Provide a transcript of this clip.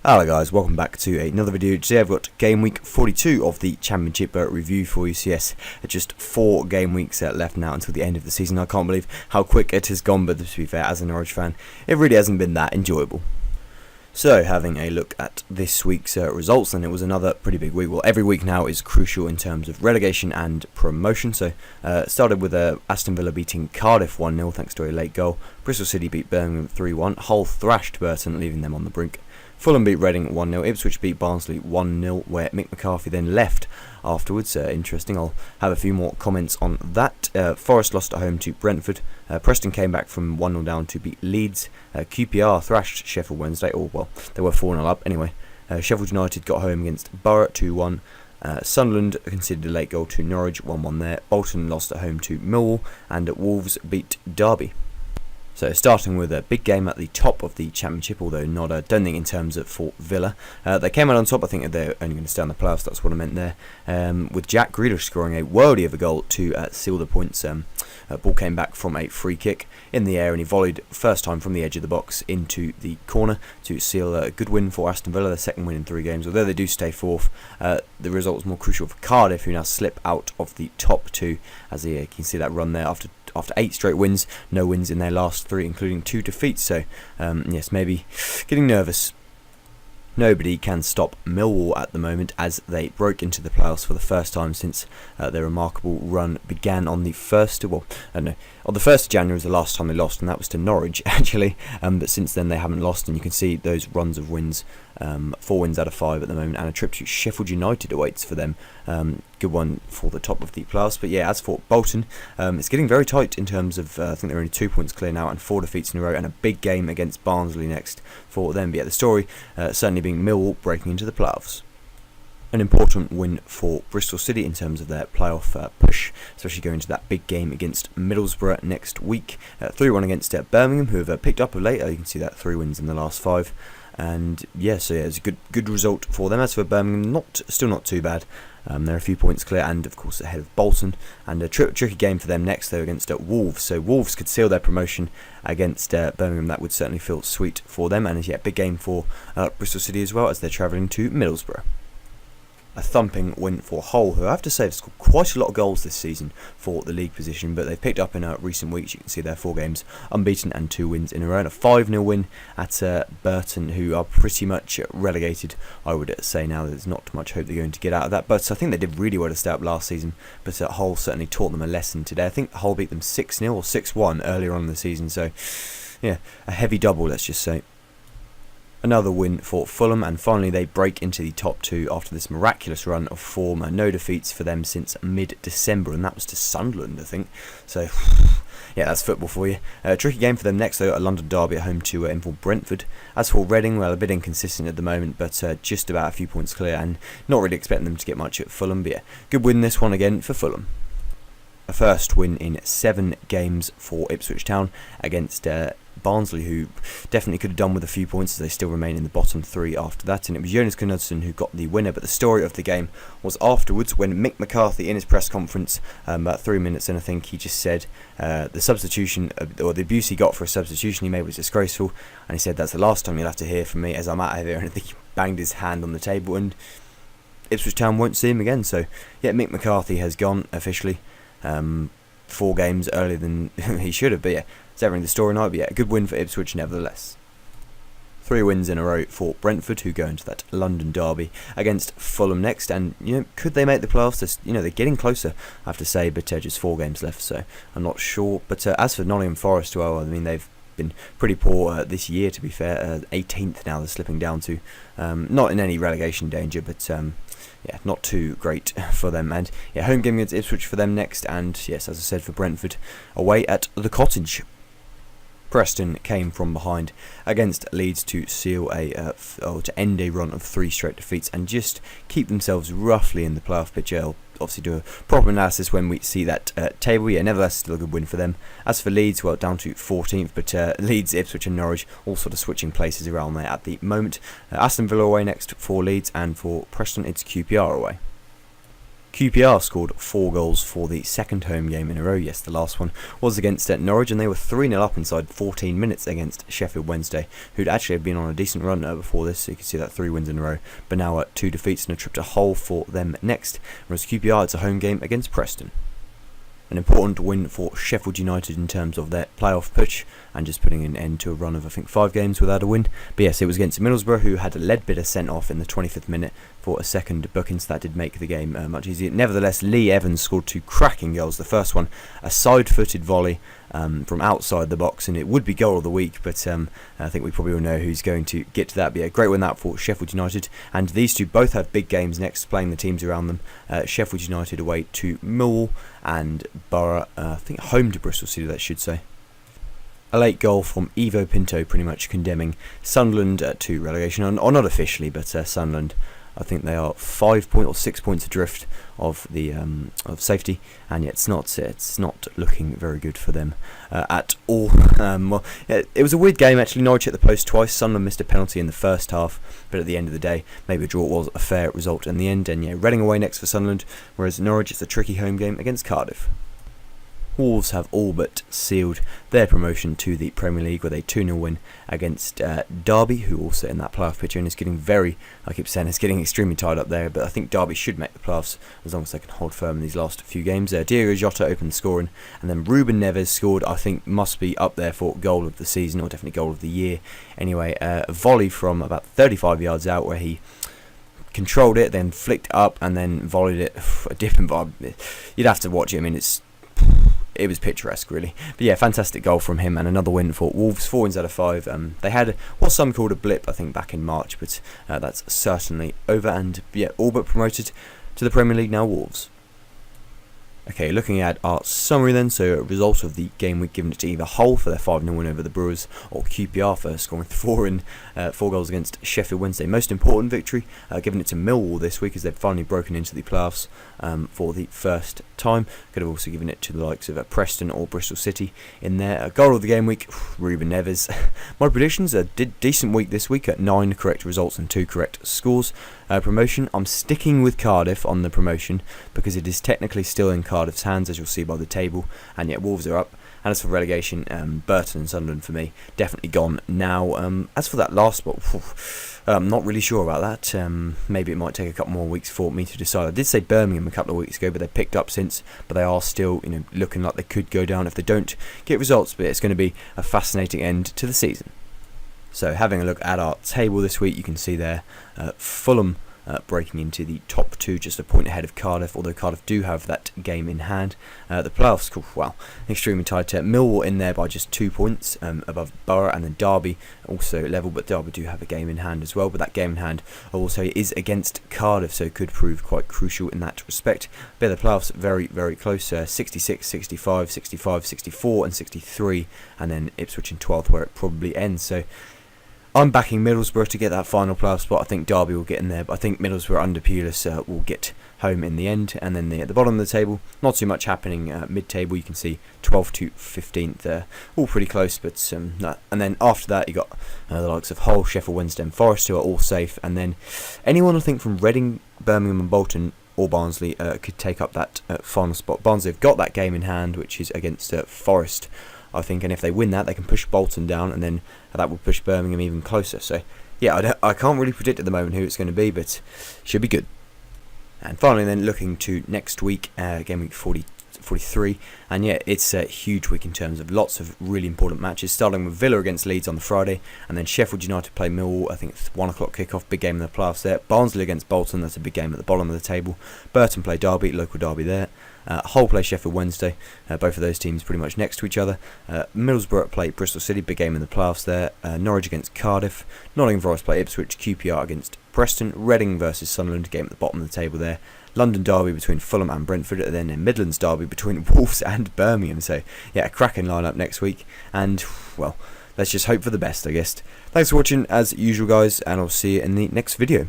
Hello guys, welcome back to another video. Today I've got game week 42 of the Championship review for you. So yes, just 4 game weeks left now until the end of the season. I can't believe how quick it has gone, but to be fair, as a Norwich fan, it really hasn't been that enjoyable. So having a look at this week's results, and it was another pretty big week. Well, every week now is crucial in terms of relegation and promotion. So started with Aston Villa beating Cardiff 1-0 thanks to a late goal. Bristol City beat Birmingham 3-1. Hull thrashed Burton, leaving them on the brink. Fulham beat Reading 1-0, Ipswich beat Barnsley 1-0, where Mick McCarthy then left afterwards. Interesting, I'll have a few more comments on that. Forest lost at home to Brentford. Preston came back from 1-0 down to beat Leeds. QPR thrashed Sheffield Wednesday, well, they were 4-0 up anyway. Sheffield United got home against Borough 2-1. Sunderland conceded a late goal to Norwich, 1-1 there. Bolton lost at home to Millwall, and Wolves beat Derby. So starting with a big game at the top of the Championship, although not, don't think in terms of for Villa. They came out on top. I think they're only going to stay on the playoffs, that's what I meant there. With Jack Grealish scoring a worldie of a goal to seal the points. Ball came back from a free kick in the air and he volleyed first time from the edge of the box into the corner to seal a good win for Aston Villa, their second win in 3 games. Although they do stay fourth, the result was more crucial for Cardiff, who now slip out of the top 2, as you can see that run there after 8 straight wins, no wins in their last 3, including 2 defeats. So yes, maybe getting nervous. Nobody can stop Millwall at the moment, as they broke into the playoffs for the first time since their remarkable run began on the 1st of, on the 1st of January was the last time they lost, and that was to Norwich actually. But since then they haven't lost, and you can see those runs of wins, 4 wins out of 5 at the moment, and a trip to Sheffield United awaits for them. Good one for the top of the playoffs. But yeah, as for Bolton, it's getting very tight in terms of, I think they're only 2 points clear now and 4 defeats in a row, and a big game against Barnsley next for them. But yeah, the story certainly being Millwall breaking into the playoffs. An important win for Bristol City in terms of their playoff push, especially going into that big game against Middlesbrough next week. 3-1 against Birmingham, who have picked up of late. You can see that 3 wins in the last 5. And yeah, so yeah, it's a good result for them. As for Birmingham, still not too bad. They're a few points clear, and of course ahead of Bolton. And a tricky game for them next, though, against Wolves. So Wolves could seal their promotion against Birmingham. That would certainly feel sweet for them. And yeah, big game for Bristol City as well, as they're travelling to Middlesbrough. A thumping win for Hull, who I have to say have scored quite a lot of goals this season for the league position, but they've picked up in recent weeks. You can see their 4 games unbeaten and 2 wins in a row, and a 5-0 win at Burton, who are pretty much relegated, I would say now. There's not much hope they're going to get out of that, but I think they did really well to stay up last season, but Hull certainly taught them a lesson today. I think Hull beat them 6-0 or 6-1 earlier on in the season, so yeah, a heavy double, let's just say. Another win for Fulham, and finally they break into the top 2 after this miraculous run of form. No defeats for them since mid-December, and that was to Sunderland, I think. So, yeah, that's football for you. Tricky game for them next, though, at London Derby at home to Enfield Brentford. As for Reading, well, a bit inconsistent at the moment, but just about a few points clear, and not really expecting them to get much at Fulham. But yeah, good win this one again for Fulham. A first win in 7 games for Ipswich Town against Barnsley, who definitely could have done with a few points, as they still remain in the bottom 3 after that. And it was Jonas Knudsen who got the winner. But the story of the game was afterwards, when Mick McCarthy in his press conference, about 3 minutes in, I think, he just said the substitution, or the abuse he got for a substitution he made, was disgraceful, and he said, "That's the last time you'll have to hear from me as I'm out of here." And I think he banged his hand on the table, and Ipswich Town won't see him again. So yeah, Mick McCarthy has gone officially. 4 games earlier than he should have, but yeah, severing the story now. But yeah, a good win for Ipswich nevertheless. 3 wins in a row for Brentford, who go into that London derby against Fulham next. And could they make the playoffs? They're getting closer, I have to say, but just 4 games left, so I'm not sure. But as for Nottingham Forest, well, I mean, they've been pretty poor this year, to be fair. 18th now, they're slipping down to, not in any relegation danger, but yeah, not too great for them. And yeah, home game against Ipswich for them next, and yes, as I said, for Brentford, away at the Cottage. Preston came from behind against Leeds to seal to end a run of 3 straight defeats and just keep themselves roughly in the playoff picture. I'll obviously do a proper analysis when we see that table. Yeah, nevertheless, still a good win for them. As for Leeds, well, down to 14th, but Leeds, Ipswich and Norwich all sort of switching places around there at the moment. Aston Villa away next for Leeds, and for Preston it's QPR away. QPR scored 4 goals for the second home game in a row. Yes, the last one was against Norwich, and they were 3-0 up inside 14 minutes against Sheffield Wednesday, who'd actually been on a decent run before this, so you can see that 3 wins in a row, but now at 2 defeats and a trip to Hull for them next. Whereas QPR, it's a home game against Preston. An important win for Sheffield United in terms of their playoff push and just putting an end to a run of, I think, 5 games without a win. But yes, it was against Middlesbrough, who had a Leadbitter sent off in the 25th minute for a second booking, so that did make the game much easier. Nevertheless, Lee Evans scored 2 cracking goals. The first one, a side-footed volley from outside the box, and it would be goal of the week, but I think we probably all know who's going to get to that. But yeah, great win that for Sheffield United, and these two both have big games next, playing the teams around them. Sheffield United away to Millwall, and Borough, I think home to Bristol City, that should say. A late goal from Ivo Pinto pretty much condemning Sunderland to relegation, or not officially, but Sunderland, I think they are 5 points or 6 points adrift of the of safety, and yet it's not looking very good for them at all. Well, yeah, it was a weird game actually. Norwich hit the post twice. Sunderland missed a penalty in the first half, but at the end of the day, maybe a draw was a fair result in the end. And yeah, Reading away next for Sunderland, whereas Norwich, it's a tricky home game against Cardiff. Wolves have all but sealed their promotion to the Premier League with a 2-0 win against Derby, who also in that playoff picture, and is getting I keep saying, it's getting extremely tied up there, but I think Derby should make the playoffs as long as they can hold firm in these last few games. Diego Jota opened scoring, and then Ruben Neves scored, I think must be up there for goal of the season, or definitely goal of the year. Anyway, a volley from about 35 yards out where he controlled it, then flicked up, and then volleyed it. A different vibe. You'd have to watch it. I mean, it was picturesque, really. But yeah, fantastic goal from him, and another win for Wolves, 4 wins out of 5. They had what some called a blip, I think, back in March, but that's certainly over, and yeah, all but promoted to the Premier League now, Wolves. Okay, looking at our summary then, so a result of the game week given it to either Hull for their 5-0 win over the Brewers, or QPR for scoring 4 goals against Sheffield Wednesday. Most important victory, given it to Millwall this week as they've finally broken into the playoffs for the first time. Could have also given it to the likes of Preston or Bristol City in there. Goal of the game week, Ruben Neves. My predictions, did decent week this week at 9 correct results and 2 correct scores. Promotion, I'm sticking with Cardiff on the promotion because it is technically still in Cardiff's hands, as you'll see by the table, and yet Wolves are up. And as for relegation, Burton and Sunderland for me, definitely gone now. As for that last spot, I'm not really sure about that. Maybe it might take a couple more weeks for me to decide. I did say Birmingham a couple of weeks ago, but they picked up since. But they are still, looking like they could go down if they don't get results. But it's going to be a fascinating end to the season. So having a look at our table this week, you can see there Fulham breaking into the top 2, just a point ahead of Cardiff, although Cardiff do have that game in hand. The playoffs, well, extremely tight. Millwall in there by just 2 points above Borough, and then Derby also level, but Derby do have a game in hand as well, but that game in hand I will say is against Cardiff, so it could prove quite crucial in that respect. But the playoffs very, very close, 66, 65, 65, 64 and 63, and then Ipswich in 12th where it probably ends. So I'm backing Middlesbrough to get that final playoff spot. I think Derby will get in there, but I think Middlesbrough under Pulis will get home in the end. And then at the bottom of the table, not too much happening. Mid-table, you can see 12th to 15th, all pretty close. But and then after that, you got the likes of Hull, Sheffield Wednesday, and Forest, who are all safe. And then anyone I think from Reading, Birmingham, and Bolton or Barnsley could take up that final spot. Barnsley have got that game in hand, which is against Forest, I think, and if they win that, they can push Bolton down, and then that will push Birmingham even closer. So yeah, I can't really predict at the moment who it's going to be, but should be good. And finally then, looking to next week, game week 43, and yeah, it's a huge week in terms of lots of really important matches, starting with Villa against Leeds on the Friday, and then Sheffield United play Millwall. I think it's 1 o'clock kickoff, big game in the playoffs there. Barnsley against Bolton, that's a big game at the bottom of the table. Burton play Derby, local derby there. Hull play Sheffield Wednesday, both of those teams pretty much next to each other. Middlesbrough play Bristol City, big game in the playoffs there. Norwich against Cardiff. Nottingham Forest play Ipswich. QPR against Preston. Reading versus Sunderland, game at the bottom of the table there. London derby between Fulham and Brentford, and then a Midlands derby between Wolves and Birmingham. So yeah, a cracking lineup next week, and well, let's just hope for the best, I guess. Thanks for watching as usual, guys, and I'll see you in the next video.